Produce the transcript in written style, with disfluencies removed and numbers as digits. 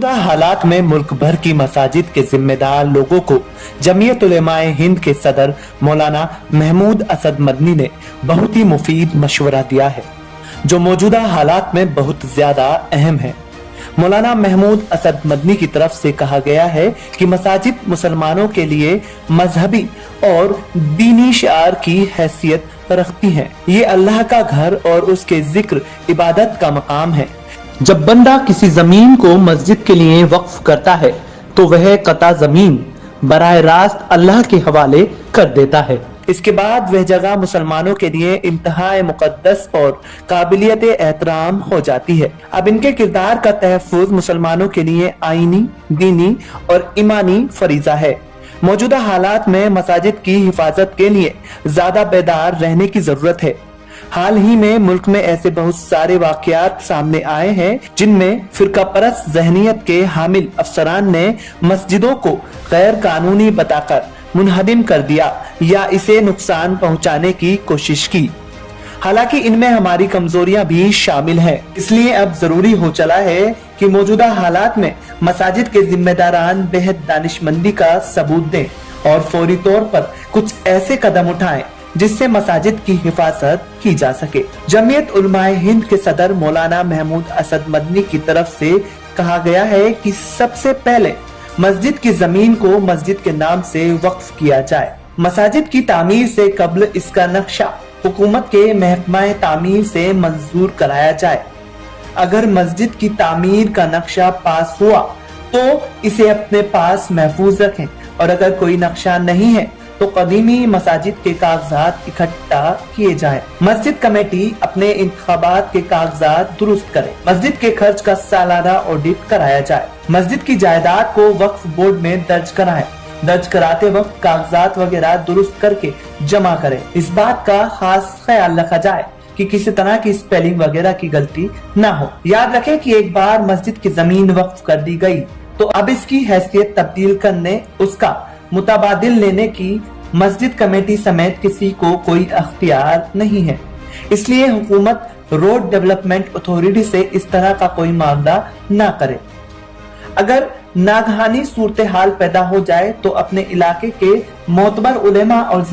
मौजूदा हालात में मुल्क भर की मसाजिद के जिम्मेदार लोगों को जमीयत उलेमाए हिंद के सदर मौलाना महमूद असद मदनी ने बहुत ही मुफीद मशवरा दिया है, जो मौजूदा हालात में बहुत ज्यादा अहम है। मौलाना महमूद असद मदनी की तरफ से कहा गया है कि मसाजिद मुसलमानों के लिए मजहबी और दीनी शिआर की हैसियत रखती हैं। ये अल्लाह का घर और उसके जिक्र इबादत का मकाम है। जब बंदा किसी जमीन को मस्जिद के लिए वक्फ करता है तो वह कता जमीन बराह रास्त अल्लाह के हवाले कर देता है। इसके बाद वह जगह मुसलमानों के लिए इंतहाए मुकद्दस और काबिलियत एहतराम हो जाती है। अब इनके किरदार का तहफ़्फ़ुज़ मुसलमानों के लिए आईनी, दीनी और ईमानी फरीज़ा है। मौजूदा हालात में मसाजिद की हिफाजत के लिए ज्यादा बेदार रहने की जरूरत है। हाल ही में मुल्क में ऐसे बहुत सारे वाकयात सामने आए हैं जिनमें फिरका परस्त ज़हनियत के हामिल अफसरान ने मस्जिदों को गैर कानूनी बताकर मुनहदिम कर दिया या इसे नुकसान पहुंचाने की कोशिश की। हालांकि इनमें हमारी कमजोरियां भी शामिल हैं। इसलिए अब जरूरी हो चला है कि मौजूदा हालात में मसाजिद के जिम्मेदारान बेहद दानिशमंदी का सबूत दें और फौरी तौर पर कुछ ऐसे कदम उठाएं जिससे मसाजिद की हिफाजत की जा सके। जमीयत उलमाए हिंद के सदर मौलाना महमूद असद मदनी की तरफ से कहा गया है कि सबसे पहले मस्जिद की जमीन को मस्जिद के नाम से वक्फ किया जाए। मसाजिद की तामीर से कब्ल इसका नक्शा हुकूमत के महकमा तामीर से मंजूर कराया जाए। अगर मस्जिद की तामीर का नक्शा पास हुआ तो इसे अपने पास महफूज रखें और अगर कोई नक्शा नहीं है तो कदीमी मसाजिद के कागजात इकट्ठा किए जाएं। मस्जिद कमेटी अपने इंतखाबात के कागजात दुरुस्त करे। मस्जिद के खर्च का सालाना ऑडिट कराया जाए। मस्जिद की जायदाद को वक्फ बोर्ड में दर्ज कराएं। दर्ज कराते वक्त कागजात वगैरह दुरुस्त करके जमा करें। इस बात का खास ख्याल रखा जाए कि किसी तरह की स्पेलिंग वगैरह की गलती ना हो। याद रखें कि एक बार मस्जिद की जमीन वक्फ कर दी गई तो अब इसकी हैसियत तब्दील करने, उसका मुताबादिल लेने की मस्जिद कमेटी समेत किसी को कोई अख्तियार नहीं है। इसलिए हुकूमत रोड डेवलपमेंट अथॉरिटी से इस तरह का कोई मामला ना करे। अगर नागहानी सूरत हाल पैदा हो जाए तो अपने इलाके के मोतबर उलेमा और